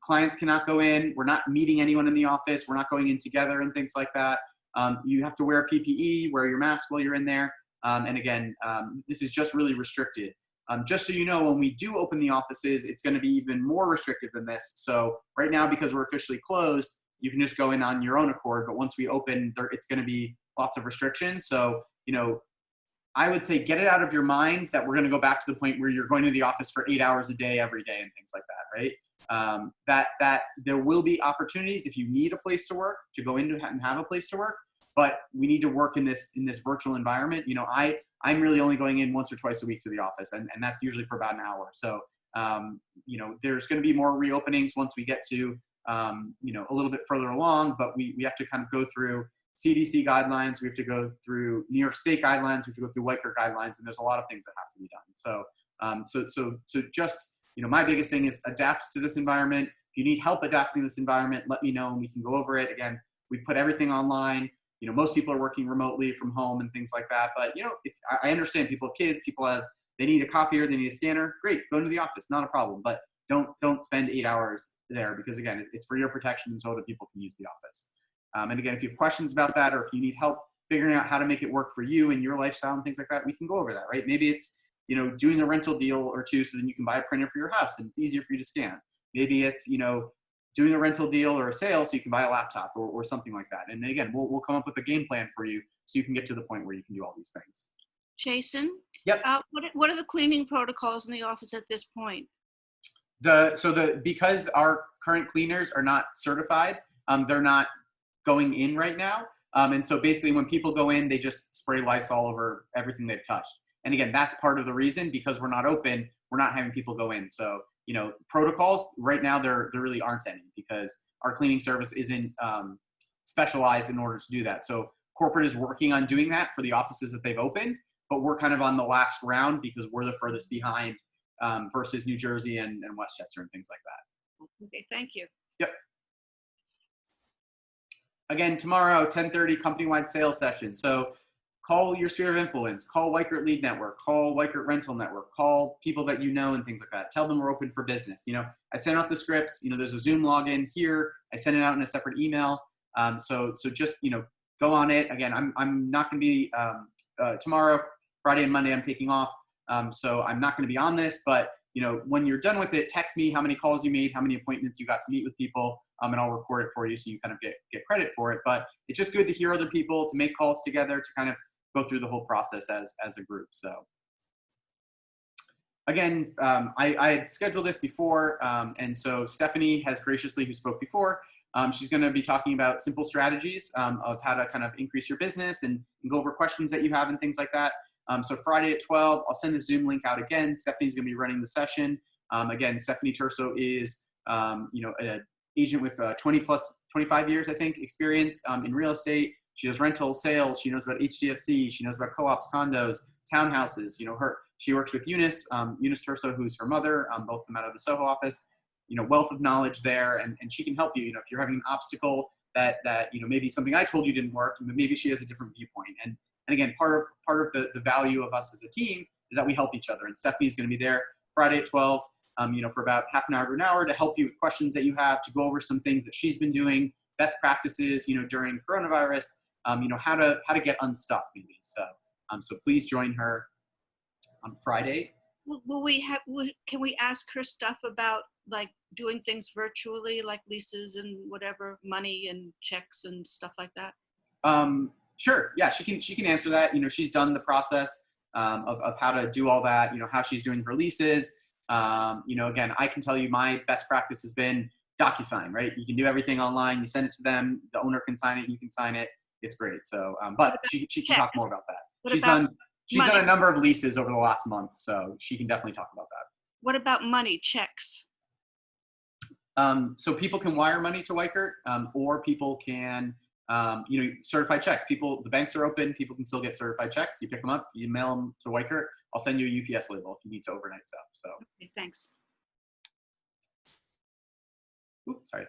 clients cannot go in. We're not meeting anyone in the office. We're not going in together and things like that. You have to wear PPE, wear your mask while you're in there. And again, this is just really restricted. Just so you know, when we do open the offices, it's going to be even more restrictive than this. So right now, because we're officially closed, you can just go in on your own accord. But once we open, it's going to be lots of restrictions. So, I would say get it out of your mind that we're going to go back to the point where you're going to the office for 8 hours a day, every day and things like that, right? That there will be opportunities if you need a place to work to go into and have a place to work, but we need to work in this virtual environment. I'm really only going in once or twice a week to the office, and that's usually for about an hour. So, there's going to be more reopenings once we get to, a little bit further along, but we have to kind of go through CDC guidelines. We have to go through New York State guidelines. We have to go through Weichert guidelines, and there's a lot of things that have to be done. So just, my biggest thing is adapt to this environment. If you need help adapting to this environment, let me know and we can go over it. Again, we put everything online. Most people are working remotely from home and things like that. But, if I understand people have kids, they need a copier, they need a scanner. Great, go into the office, not a problem. But don't spend 8 hours there because, again, it's for your protection and so other people can use the office. And again, if you have questions about that, or if you need help figuring out how to make it work for you and your lifestyle and things like that, we can go over that, right? Maybe it's, doing a rental deal or two so then you can buy a printer for your house and it's easier for you to scan. Maybe it's, doing a rental deal or a sale so you can buy a laptop or something like that. And again, we'll come up with a game plan for you so you can get to the point where you can do all these things. Jason? Yep. What are the cleaning protocols in the office at this point? Because our current cleaners are not certified, they're not going in right now. And so basically when people go in, they just spray Lysol over everything they've touched. And again, that's part of the reason, because we're not open, we're not having people go in. So, protocols right now, there really aren't any because our cleaning service isn't specialized in order to do that. So corporate is working on doing that for the offices that they've opened, but we're kind of on the last round because we're the furthest behind versus New Jersey and Westchester and things like that. Okay, thank you. Yep. Again, tomorrow, 10:30, company-wide sales session. So call your sphere of influence, call Weichert Lead Network, call Weichert Rental Network, call people that you know and things like that. Tell them we're open for business. I send out the scripts, there's a Zoom login here. I send it out in a separate email. So just, go on it. Again, I'm not going to be, tomorrow, Friday and Monday, I'm taking off. So I'm not going to be on this, but when you're done with it, text me how many calls you made, how many appointments you got to meet with people, and I'll record it for you so you kind of get credit for it. But it's just good to hear other people, to make calls together, to kind of go through the whole process as a group. So again, I had scheduled this before, and so Stephanie has graciously, who spoke before, she's going to be talking about simple strategies of how to kind of increase your business and go over questions that you have and things like that. So Friday at 12, I'll send the Zoom link out again. Stephanie's going to be running the session. Again, Stephanie Terso is, an agent with 25 years, I think, experience in real estate. She does rental sales. She knows about HDFC. She knows about co-ops, condos, townhouses. She works with Eunice Terso, who's her mother, both of them out of the Soho office. Wealth of knowledge there, and she can help you. If you're having an obstacle that maybe something I told you didn't work, maybe she has a different viewpoint. And again, part of the value of us as a team is that we help each other. And Stephanie's going to be there Friday at 12, for about half an hour to an hour to help you with questions that you have, to go over some things that she's been doing, best practices, during coronavirus, how to get unstuck maybe. So please join her on Friday. Can we ask her stuff about like doing things virtually, like leases and whatever, money and checks and stuff like that? Sure. Yeah, she can answer that. She's done the process of how to do all that. How she's doing her leases. Again, I can tell you my best practice has been DocuSign, right? You can do everything online. You send it to them. The owner can sign it. You can sign it. It's great. So, but she can talk more about that. She's done a number of leases over the last month, so she can definitely talk about that. What about money, checks? So people can wire money to Weichert, or people can, certified checks. The banks are open. People can still get certified checks. You pick them up, you mail them to Weichert. I'll send you a UPS label if you need to overnight stuff. So. Okay, thanks. Oops, sorry.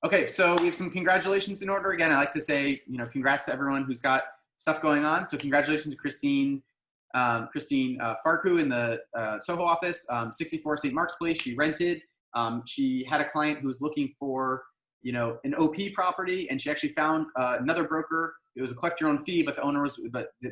Okay, so we have some congratulations in order. Again, I like to say, congrats to everyone who's got stuff going on. So congratulations to Christine Farku in the Soho office, 64 St. Mark's Place. She rented. She had a client who was looking for, an OP property, and she actually found another broker. It was a collect your own fee, but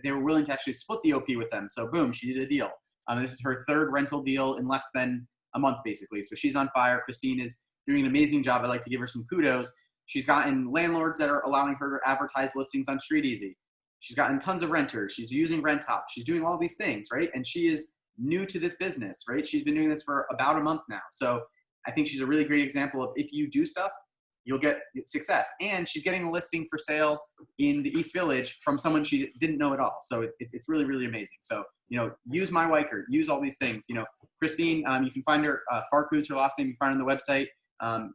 they were willing to actually split the OP with them. So boom, she did a deal. This is her third rental deal in less than a month, basically. So she's on fire. Christine is doing an amazing job. I'd like to give her some kudos. She's gotten landlords that are allowing her to advertise listings on StreetEasy. She's gotten tons of renters. She's using RentHop. She's doing all these things, right? And she is new to this business, right? She's been doing this for about a month now. So I think she's a really great example of if you do stuff, you'll get success. And she's getting a listing for sale in the East Village from someone she didn't know at all. So it's really, really amazing. So, use my Weichert, use all these things. Christine, you can find her, Farku's her last name, you can find her on the website. I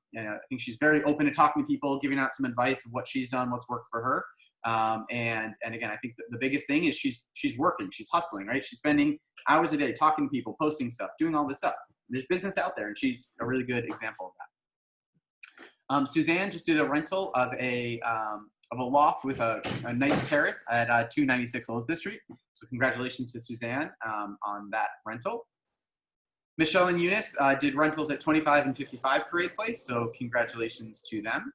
think she's very open to talking to people, giving out some advice of what she's done, what's worked for her. And again, I think the biggest thing is she's working, she's hustling, right? She's spending hours a day talking to people, posting stuff, doing all this stuff. There's business out there, and she's a really good example of that. Suzanne just did a rental of a loft with a nice terrace at 296 Elizabeth Street. So congratulations to Suzanne on that rental. Michelle and Eunice did rentals at 25 and 55 Parade Place, so congratulations to them.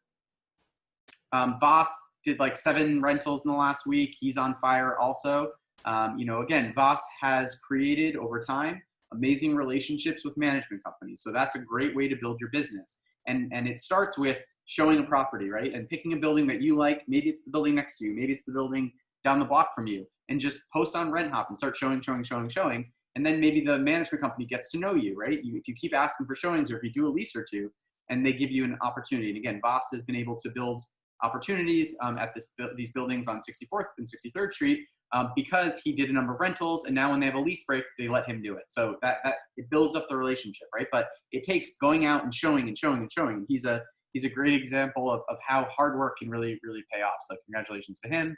Voss did like 7 rentals in the last week. He's on fire also. Again, Voss has created over time amazing relationships with management companies. So that's a great way to build your business. And it starts with showing a property, right? And picking a building that you like. Maybe it's the building next to you. Maybe it's the building down the block from you. And just post on RentHop and start showing. And then maybe the management company gets to know you, right? If you keep asking for showings, or if you do a lease or two, and they give you an opportunity. And again, Voss has been able to build opportunities at these buildings on 64th and 63rd Street because he did a number of rentals, and now when they have a lease break, they let him do it. So that it builds up the relationship, right? But it takes going out and showing. And he's a great example of how hard work can really, really pay off. So congratulations to him.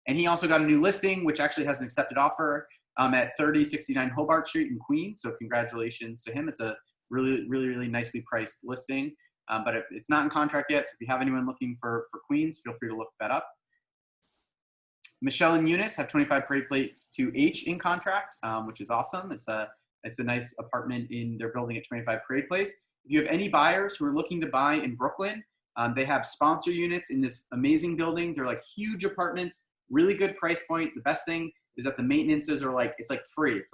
And he also got a new listing, which actually has an accepted offer at 3069 Hobart Street in Queens. So congratulations to him. It's a really, really, really nicely priced listing. But it's not in contract yet. So if you have anyone looking for Queens, feel free to look that up. Michelle and Eunice have 25 Parade Place 2H in contract, which is awesome. It's a nice apartment in their building at 25 Parade Place. If you have any buyers who are looking to buy in Brooklyn, they have sponsor units in this amazing building. They're like huge apartments, really good price point. The best thing is that the maintenances are it's free. It's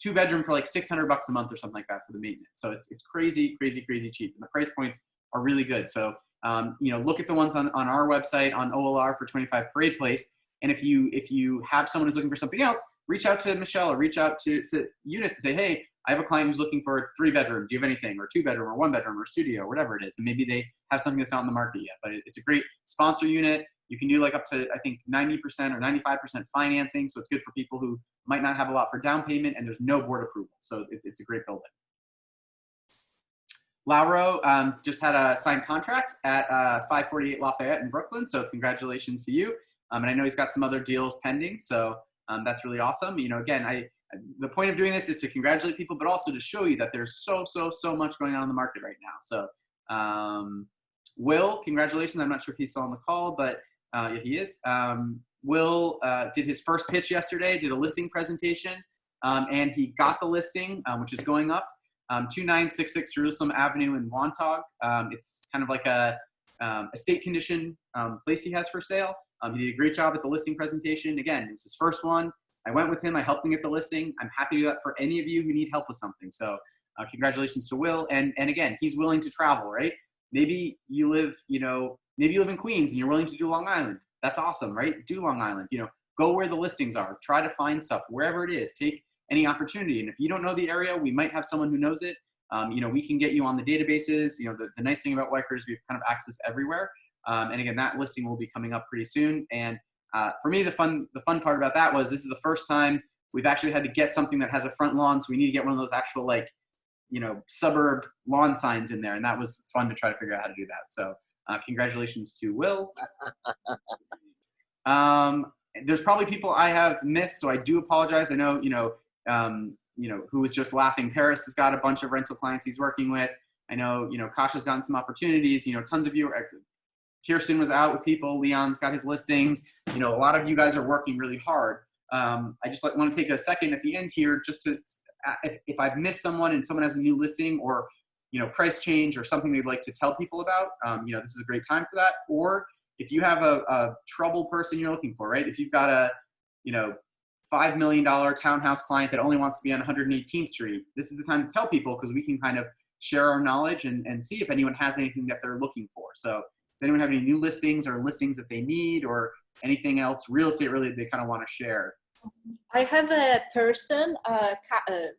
2-bedroom for like $600 a month or something like that for the maintenance. So it's crazy, crazy, crazy cheap. And the price points are really good. So, look at the ones on our website on OLR for 25 Parade Place. And if you have someone who's looking for something else, reach out to Michelle or reach out to Eunice and say, hey, I have a client who's looking for a 3-bedroom. Do you have anything? Or 2-bedroom or 1-bedroom or studio or whatever it is. And maybe they have something that's not on the market yet. But it's a great sponsor unit. You can do up to, I think, 90% or 95% financing. So it's good for people who might not have a lot for down payment, and there's no board approval. So it's a great building. Lauro just had a signed contract at 548 Lafayette in Brooklyn. So congratulations to you. And I know he's got some other deals pending. So that's really awesome. Again, the point of doing this is to congratulate people, but also to show you that there's so much going on in the market right now. So Will, congratulations. I'm not sure if he's still on the call, but yeah, he is. Will did his first pitch yesterday, did a listing presentation, and he got the listing, which is going up, 2966 Jerusalem Avenue in Wantagh. It's kind of like a estate condition place he has for sale. He did a great job at the listing presentation. Again, it was his first one. I went with him. I helped him get the listing. I'm happy to do that for any of you who need help with something. So congratulations to Will. And again, he's willing to travel, right? Maybe you live, maybe you live in Queens and you're willing to do Long Island. That's awesome, right? Do Long Island. Go where the listings are. Try to find stuff wherever it is. Take any opportunity. And if you don't know the area, we might have someone who knows it. We can get you on the databases. The nice thing about Weichert is we have kind of access everywhere. And again, that listing will be coming up pretty soon. And for me, the fun part about that was this is the first time we've actually had to get something that has a front lawn. So we need to get one of those actual suburb lawn signs in there, and that was fun to try to figure out how to do that. So congratulations to Will. There's probably people I have missed, so I do apologize. I know, who was just laughing. Paris has got a bunch of rental clients he's working with. I know, Kasha's gotten some opportunities. Tons of you. Kirsten was out with people. Leon's got his listings. A lot of you guys are working really hard. I just want to take a second at the end here just to, if I've missed someone and someone has a new listing or, price change or something they'd like to tell people about, this is a great time for that. Or if you have a trouble person you're looking for, right? If you've got a, $5 million townhouse client that only wants to be on 118th Street, this is the time to tell people, because we can kind of share our knowledge and see if anyone has anything that they're looking for. So does anyone have any new listings or listings that they need or anything else real estate related they kind of want to share? I have a person,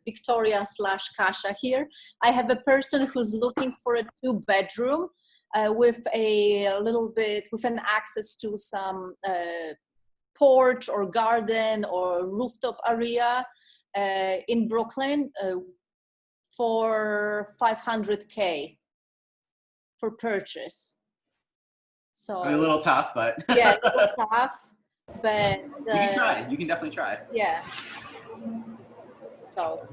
Victoria / Kasha here. I have a person who's looking for a 2-bedroom with with an access to some porch or garden or rooftop area in Brooklyn for $500K for purchase. So a little tough, but yeah, a little tough, but you can try. You can definitely try. Yeah. So.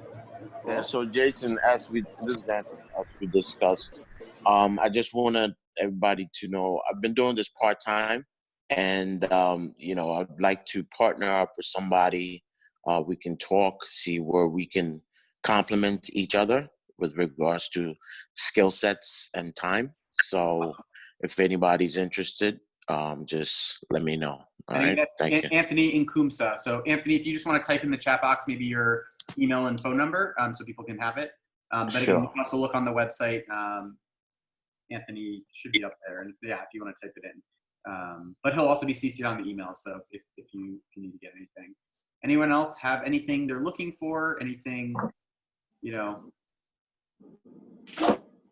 Yeah. So Jason, this is Anthony, as we discussed, I just wanted everybody to know I've been doing this part-time, and I'd like to partner up with somebody. We can talk, see where we can complement each other with regards to skill sets and time. So if anybody's interested, just let me know. All right. Thank you. Anthony in Kumsa. So Anthony, if you just want to type in the chat box, maybe your email and phone number, so people can have it. But Sure. you can also look on the website. Anthony should be up there, and yeah, if you want to type it in. But he'll also be CC'd on the email. So if you need to get anything, anyone else have anything they're looking for? Anything,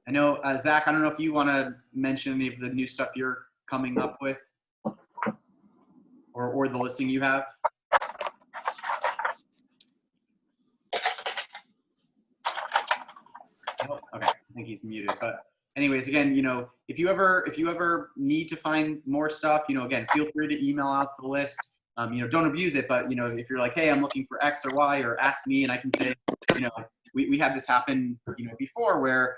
I know, Zach, I don't know if you want to mention any of the new stuff you're coming up with or the listing you have. Oh, okay, I think he's muted. But anyways, again, if you ever need to find more stuff, again, feel free to email out the list. Don't abuse it, but if you're like, hey, I'm looking for X or Y, or ask me, and I can say, we had this happen, before where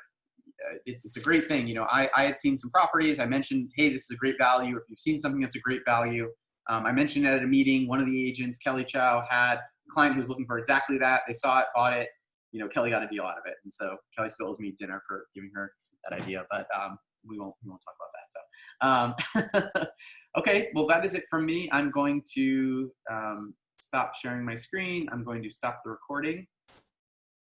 it's a great thing. I had seen some properties. I mentioned, hey, this is a great value. If you've seen something that's a great value, I mentioned at a meeting, one of the agents, Kelly Chow, had a client who was looking for exactly that. They saw it, bought it. Kelly got a deal out of it, and so Kelly still owes me dinner for giving her that idea. But we won't talk about that. So okay, well, that is it from me. I'm going to stop sharing my screen. I'm going to stop the recording.